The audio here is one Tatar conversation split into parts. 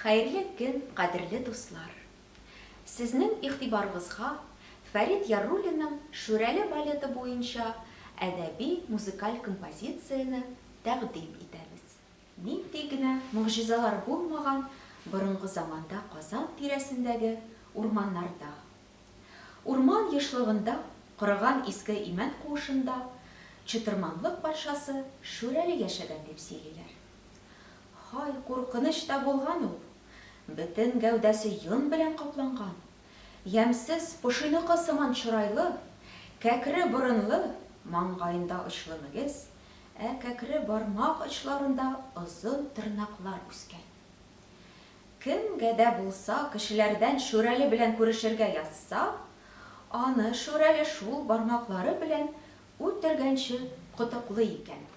Хәерле көн, кадерле дуслар. Сезнең игътибарыгызга Фәрит Яруллинның Шүрәле балеты буенча әдәби-музыкаль композицияне тәкъдим итәбез. Нинди генә мөгъҗизалар булмаган борынгы заманда Казан тирәсендәге урманнарда. Урман ешлыгында, корыган иске имән куышында Чытырманлык патшасы Шүрәле яшәгән дип сөйлиләр. Хай, куркыныч та булган ул. Бөтен гәүдәсе йон белән капланган. Ямсыз пошиныкы сыман чырайлы, кәкре борынлы, маңгайында очлы мөгез, кәкре бармак очларында озын тырнаклар үскән. Кемгә дә булса кешеләрдән Шүрәле белән күрешергә язса, аны Шүрәле шул бармаклары белән үтергәнче кытыклый икән.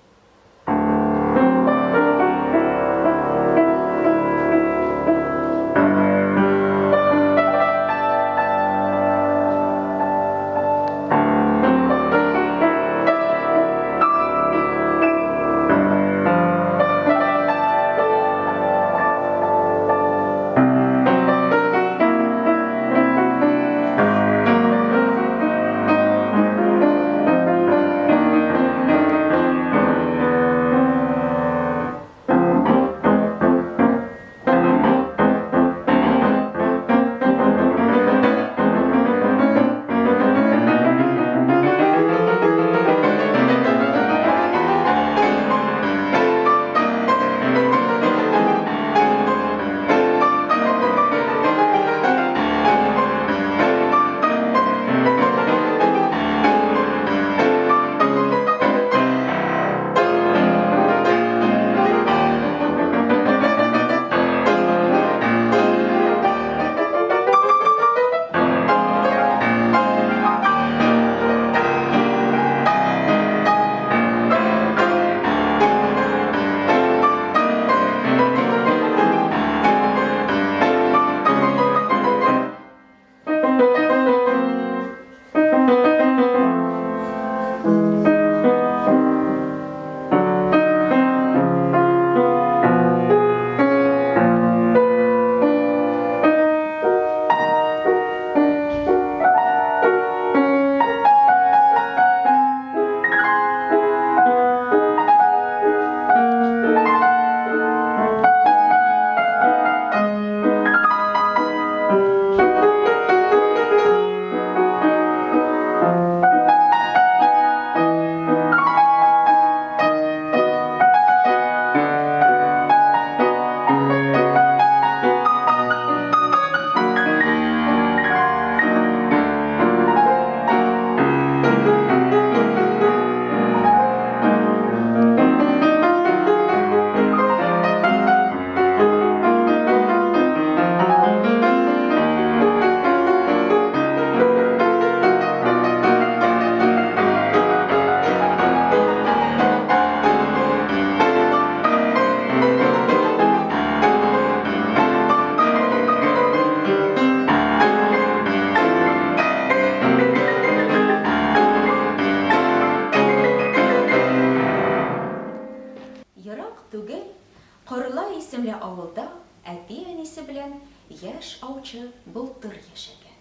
Авылда әти-әнисе белән яшь аучы Былтыр яшәгән.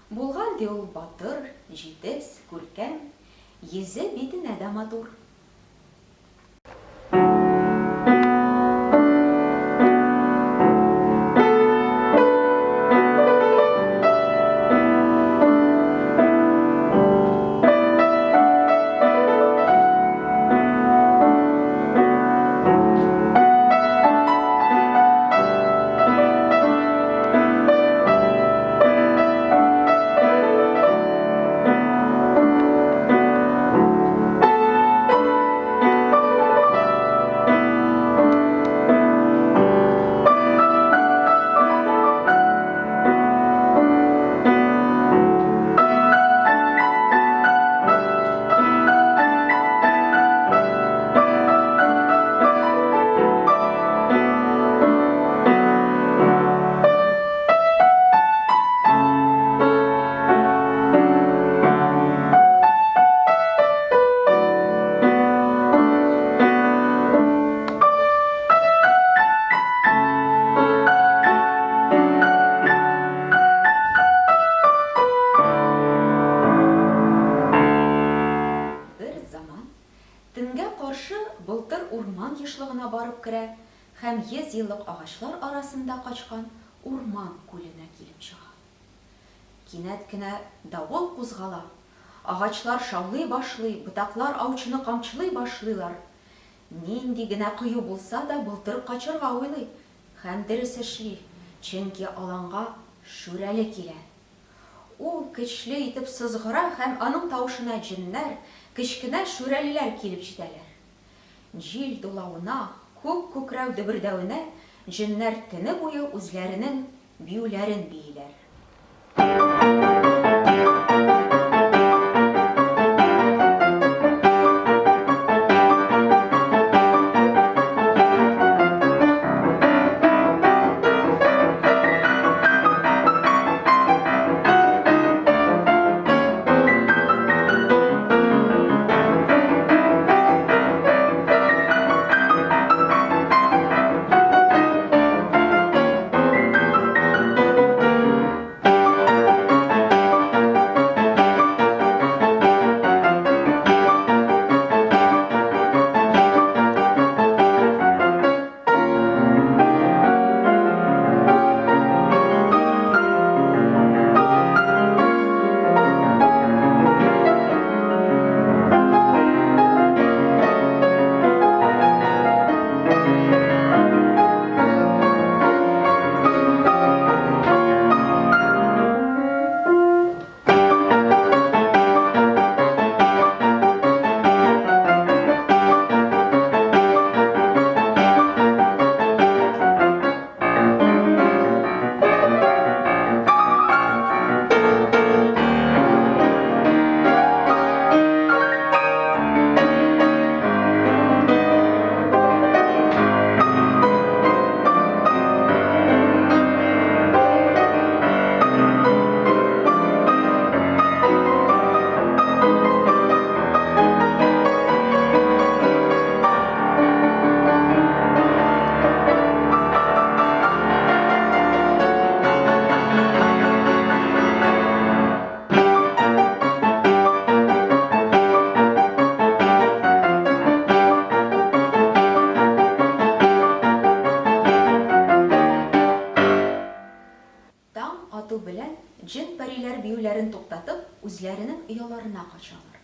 Булган ди ул батыр, җитез, күркәм, йөзе битенә дә матур. Аучы былтыр урман йышлыгына барып керә һәм 100 еллык агачлар арасында качкан урман күленә килеп чыга. Кинәт кенә давыл кузгала. Агачлар шаулый башлый, ботаклар аучыны камчылый башлыйлар. Нинди генә кыю булса да былтыр качырга уйлый һәм дөрес эшли, чөнки аланга шүрәле килә. Ул көчле итеп сызгыра һәм аның тавышына җеннәр, кечкенә шүрәлеләр килеп җитәләр. Җил дулавына, күк күкрәү дөбердәвенә җеннәр төне буе үзләренең биюләрен бииләр. Ату белән җен-пәриләр биюләрен туктатып, үзләренең ояларына качалар.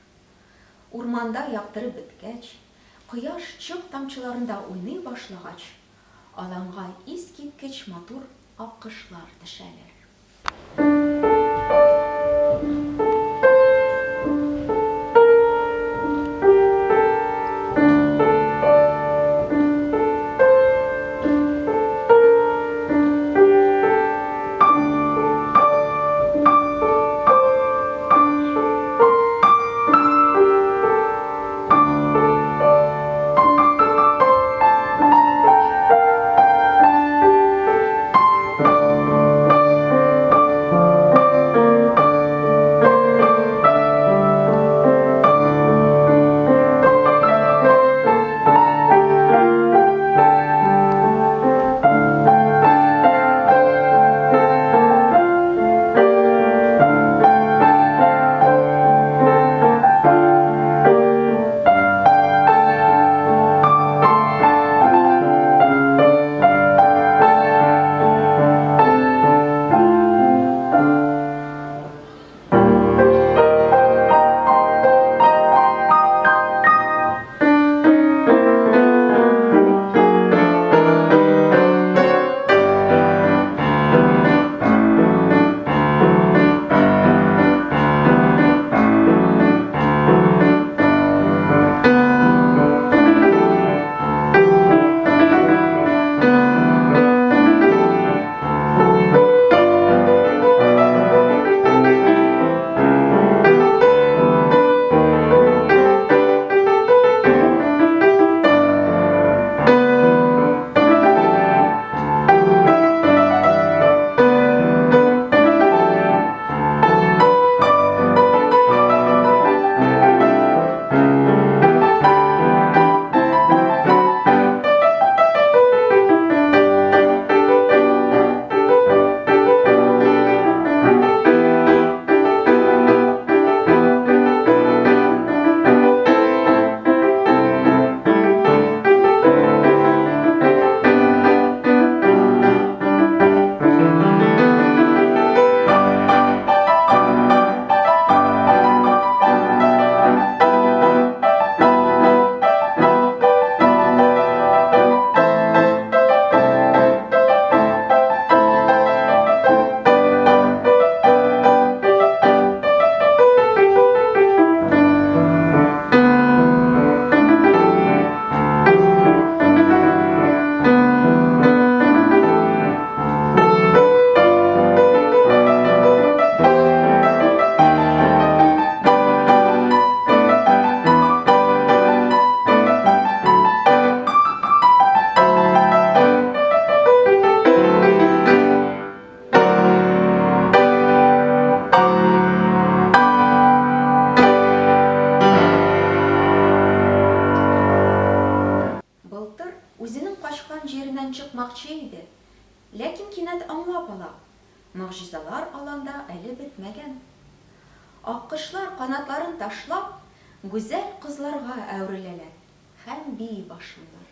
Урманда яктырып беткәч, кояш чык тамчыларында уйный башлагач, аланга искиткеч матур аккошлар төшәләр. үзенең качкан җиреннән чыкмакчы иде. Ләкин кинәт аңлап ала. Могҗизалар аланда әле бетмәгән. Аккошлар канатларын ташлап, гүзәл кызларга әвереләләр һәм бии башлыйлар.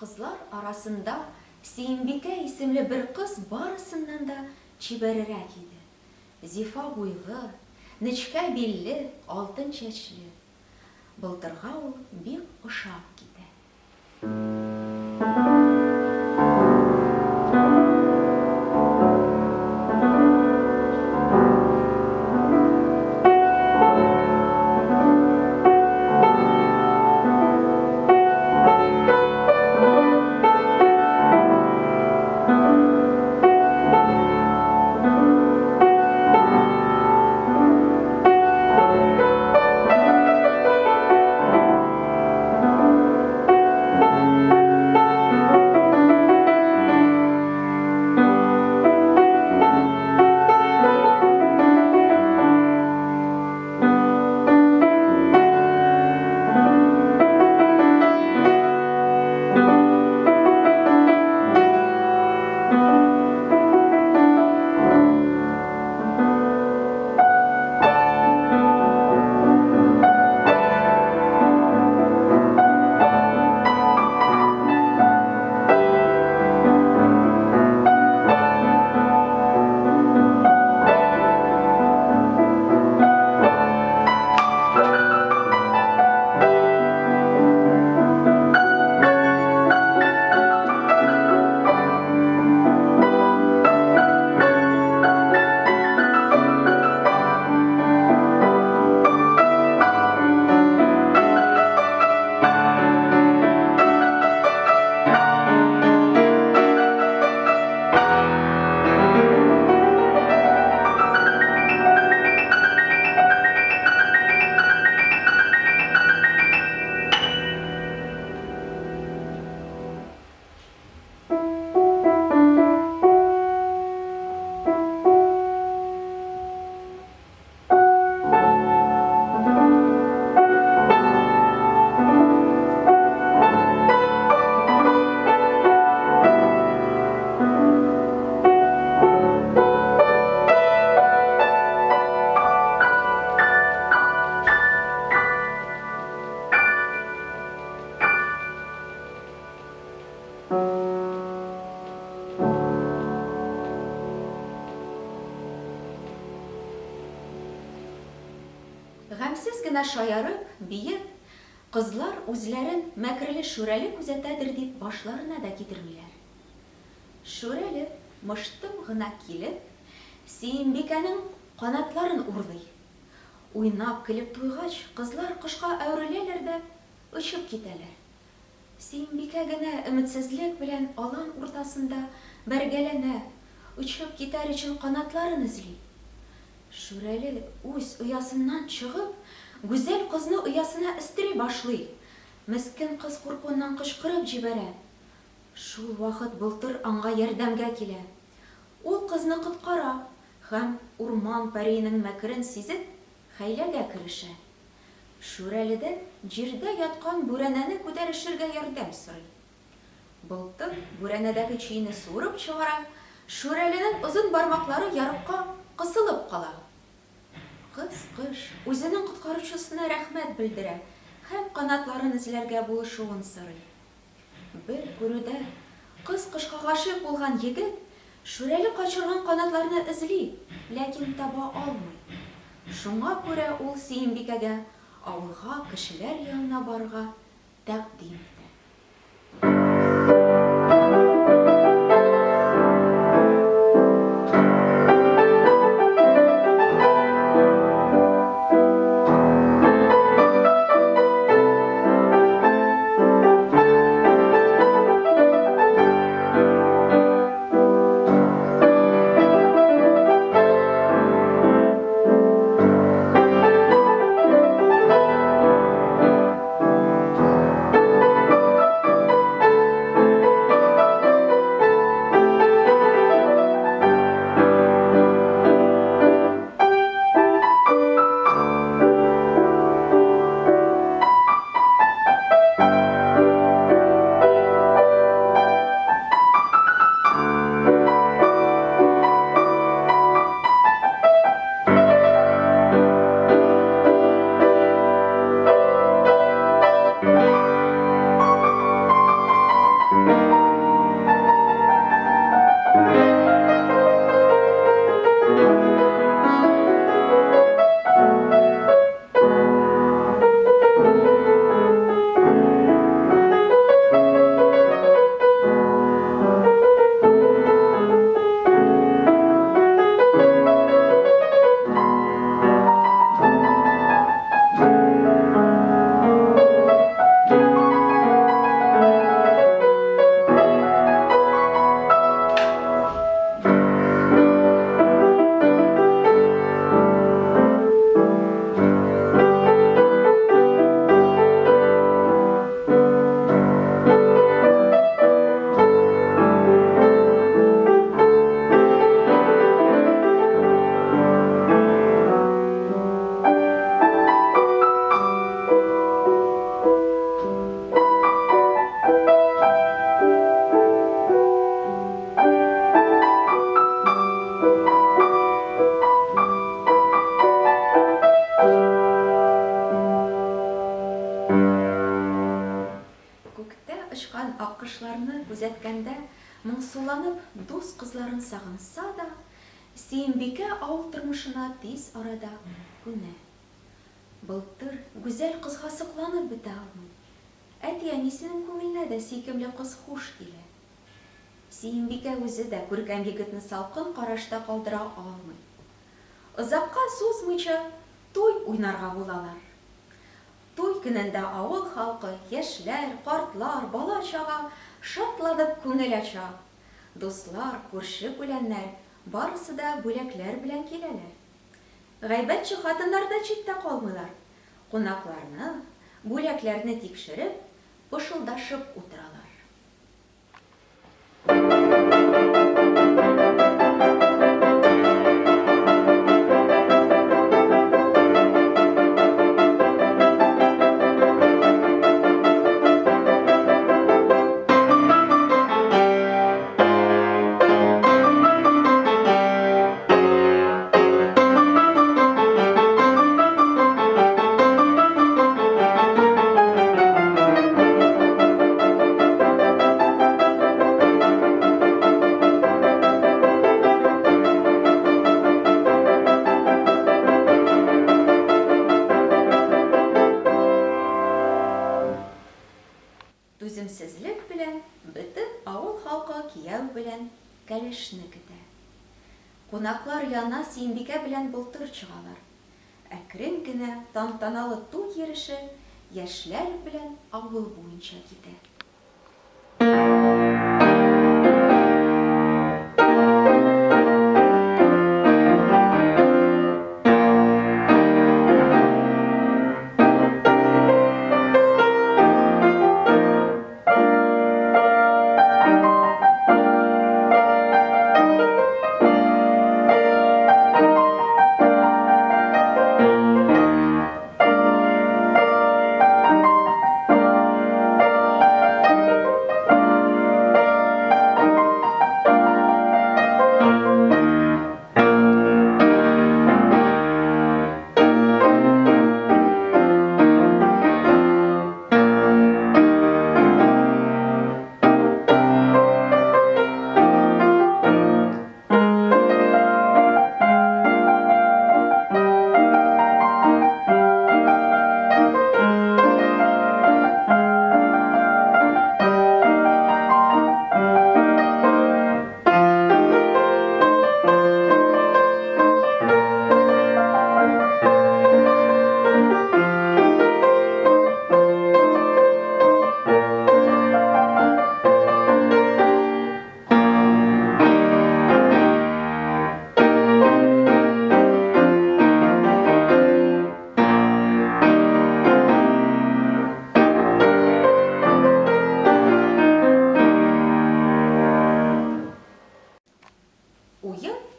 Кызлар арасында Сөембикә исемле бер кыз барысыннан да чибәррәк иде. Зифа буйлы, нечкә билле, алтын чәчле. Былтырга ул бик ошап китә. Гамьсез генә шаярып, биеп, кызлар үзләрен мәкерле шүрәле күзәтәдер дип башларына да китермиләр. Шүрәле мыштым гына килеп, Сөембикәнең канатларын урлый. Уйнап көлеп туйгач, кызлар кошка әвереләләр дә очып китәләр. Сөембикә генә өметсезлек белән алан уртасында бәргәләнә, очып китәр өчен канатларын эзли. Шүрәле үз оясыннан чыгып, гүзәл кызны оясына өстери башлый. Мескен кыз куркуыннан кычкырып җибәрә. Шул вакыт Былтыр аңа ярдәмгә килә. Ул кызны коткара һәм урман пәриенең мәкерен сизеп, хәйләгә керешә. Шүрәледән җирдә яткан бүрәнәне күтәрешергә ярдәм сорый. Былтыр бүрәнәдәге чөйне суырып чыгара, Шүрәленең озын бармаклары ярыкка кысылып кала. Кыз кыш үзенең коткаручысына рәхмәт белдерә һәм канатларын эзләргә булышуын сорый. Бер күрүдә кыз кышка гашыйк булган егет Шүрәле качырган канатларны эзли, ләкин таба алмый. Шуңа күрә ул Сөембикәгә авылга кешеләр янына барырга тәкъдим итә. Аккошларны күзәткәндә моңсуланып дус кызларын сагынса да, Сөембикә авыл тормышына тиз арада күнә. Былтыр гүзәл кызга сокланып бетә алмый. Әти-әнисенең күңеленә дә сөйкемле кыз хуш килә. Сөембикә үзе дә күркәм егетне салкын карашта калдыра алмый. Озакка сузмыйча туй уйнарга булалар. Туй көнендә авыл халкы, яшьләр, картлар, бала-чага шатланып күңел ача. Дуслар, күрше-күләннәр барысы да бүләкләр белән киләләр. Гайбәтче хатыннар да читтә калмыйлар. Кунакларны, бүләкләрне тикшереп, пышылдашып утыралар. Түземсезлек белән бөтен авыл халкы кияү белән кәләшне көтә. Кунаклар янына Сөембикә белән Былтыр чыгалар. Әкрен генә тантаналы туй йөреше яшьләр белән авыл буенча китә.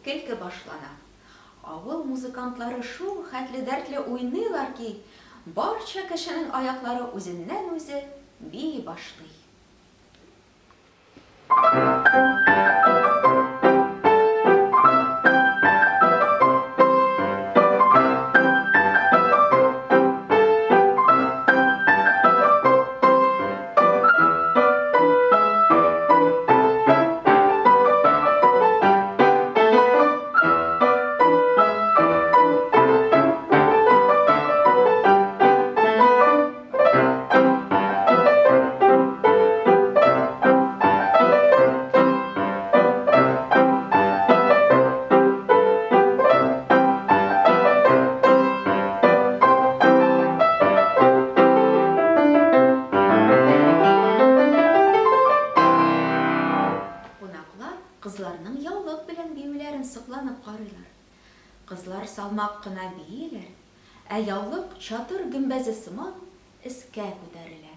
көлке башлана. Авыл музыкантлары шул хәтле дәртле уйныйлар ки, барча кешенең аяклары үзеннән-үзе бии башлый. Кызларның яулык белән биюләрен сокланып карыйлар. Кызлар салмак кына биеләр, ә яулык чатыр гөмбәзе сыман искә күтәрелә.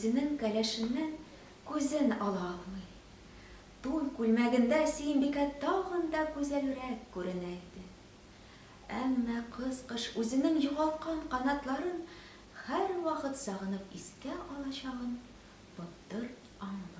үзенең кәләшеннән күзен ала алмый. Туй күлмәгендә Сөембикә тагын да күзәлрәк күренә иде. Әмма кыз үзенең югалткан канатларын һәрвакыт сагынып искә алачагын Батыр аңлый.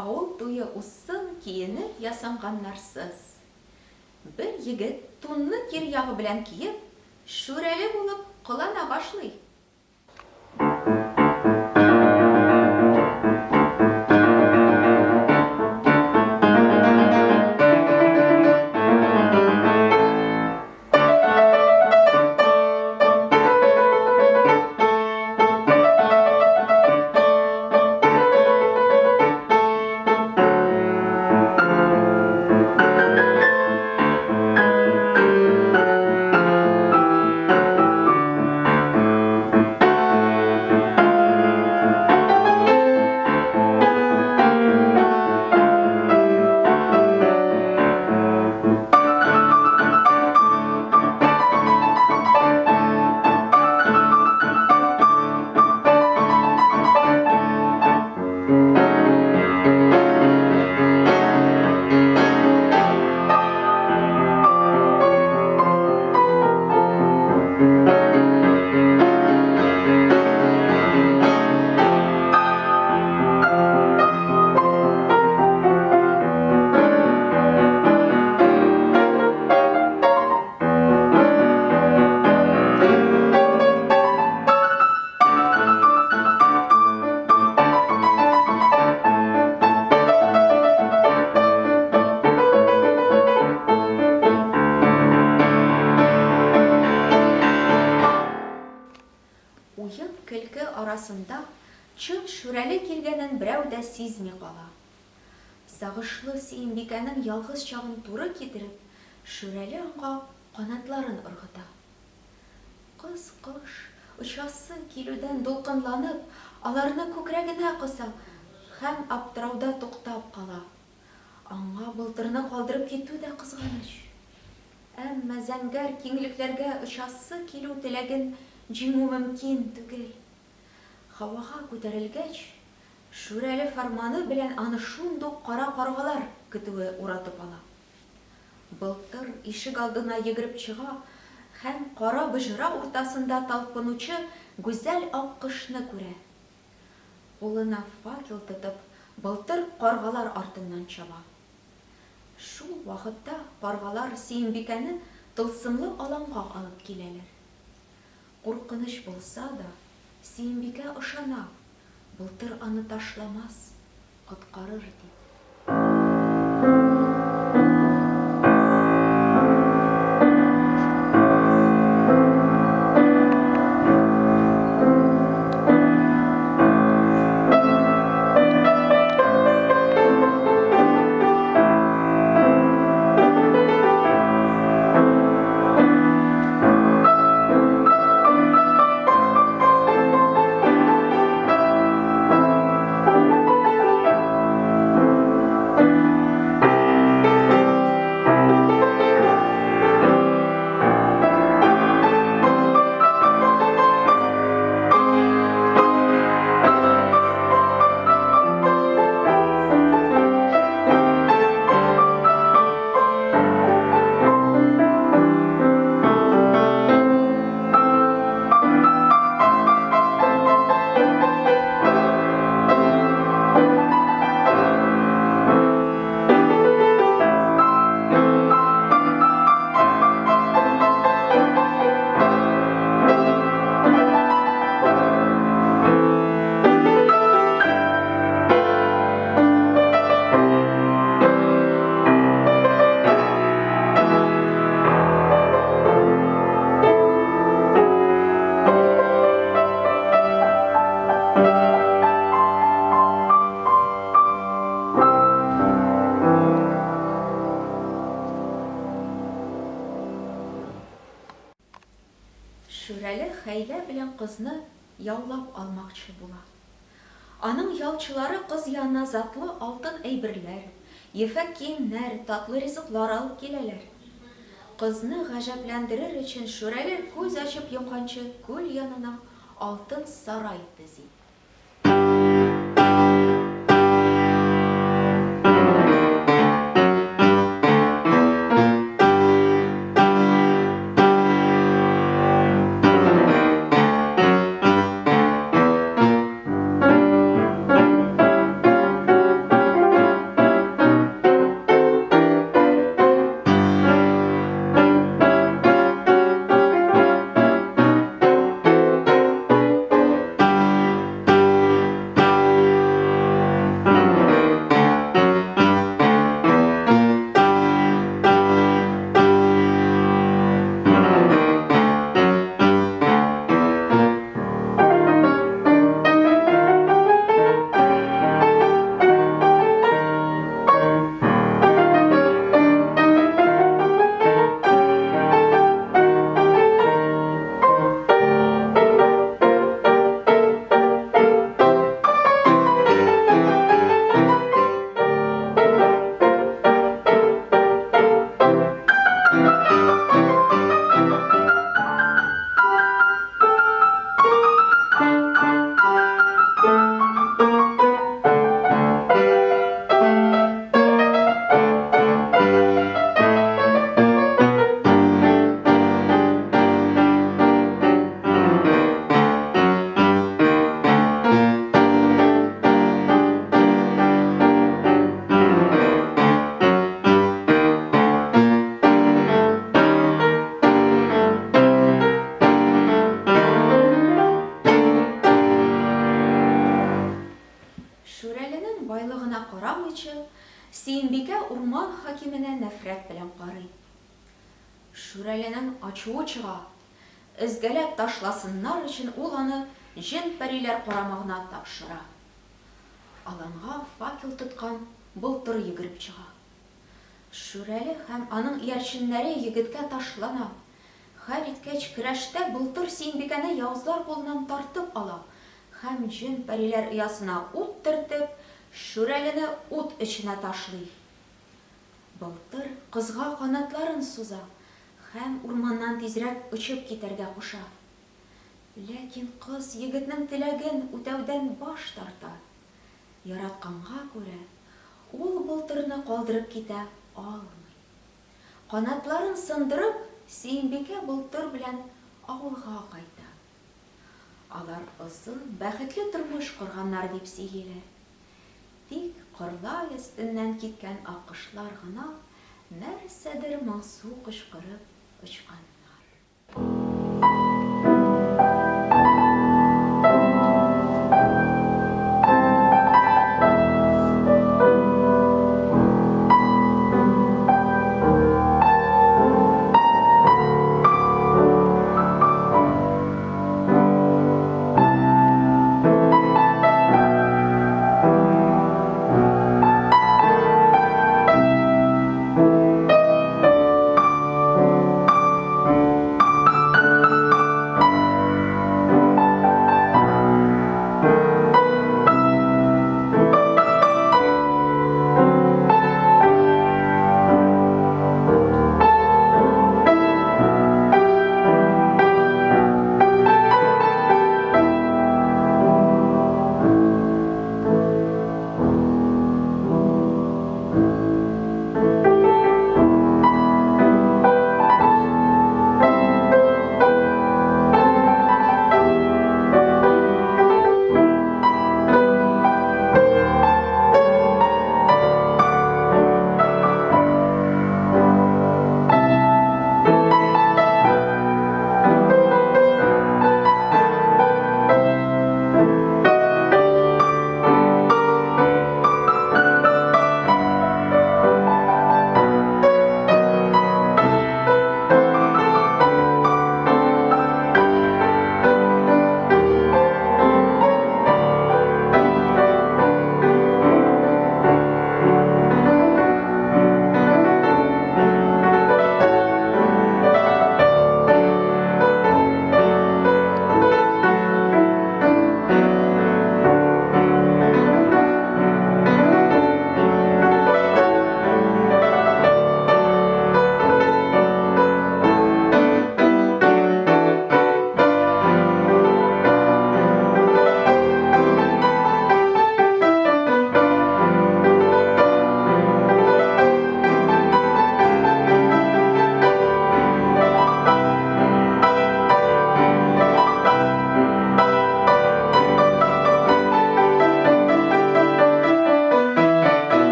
авыл туе усын киенеп ясанганнарсыз. Бер егет тунны тирьягы белән киеп, шүрәле булып кылана башлый. Уен-көлке арасында чын шүрәле килгәнен берәү дә сизми кала. Сагышлы Сөембикәнең ялгыз чагын туры китереп, шүрәле аңа канатларын ыргыта. Кыз-кыш очасы килүдән дулкынланып, аларны күкрәгенә кыса һәм аптырауда туктап кала. Аңа былтырны калдырып китү дә кызганыч. Әмма зәңгәр киңлекләргә очасы килү теләген җиңү мөмкин түгел. Һавага күтәрелгәч, шүрәле фарманы белән аны шундук кара каргалар көтүе уратып ала. Былтыр ишек алдына йөгереп чыга һәм кара бөҗра уртасында талпынучы гүзәл ак кошны күрә. Кулына факел тотып, былтыр каргалар артыннан чаба. Шул вакытта каргалар Сөембикәне тылсымлы аланга алып киләләр. Куркыныч булса да, Сөембикә ышана, былтыр аны ташламас, коткарыр дип. Шүрәле хәйлә белән кызны яулап алмакчы була. Аның ялчылары кыз янына затлы алтын әйберләр, ефәк киемнәр, татлы ризыклар алып киләләр. Кызны гаҗәпләндерер өчен Шүрәле күз ачып йомганчы күл янына алтын сарай төзи. гына карамыйча, Сөембикә урман хакименә нәфрәт белән карый. Шүрәленең ачуы чыга. Өзгәләп ташласыннар өчен ул аны җен-пәриләр карамагына тапшыра. Аланга факел тоткан Былтыр йөгереп чыга. Шүрәле һәм аның иярченнәре егеткә ташлана. Хәл иткәч, көрәштә Былтыр Сөембикәне яуызлар кулыннан тартып ала һәм җен-пәриләр оясына ут төртеп, Шүрәлене ут эченә ташлый. Былтыр кызга канатларын суза һәм урманнан тизрәк очып китәргә куша. Ләкин кыз егетнең теләген үтәүдән баш тарта. Яратканга күрә, ул Былтырны калдырып китә алмый. Канатларын сындырып, Сөембикә Былтыр белән авылга кайта. Алар озын, бәхетле тормыш корганнар дип сөйлиләр. Тик кырлай өстеннән киткән аккошлар гына нәрсәдер моңсу кычкырып очкан.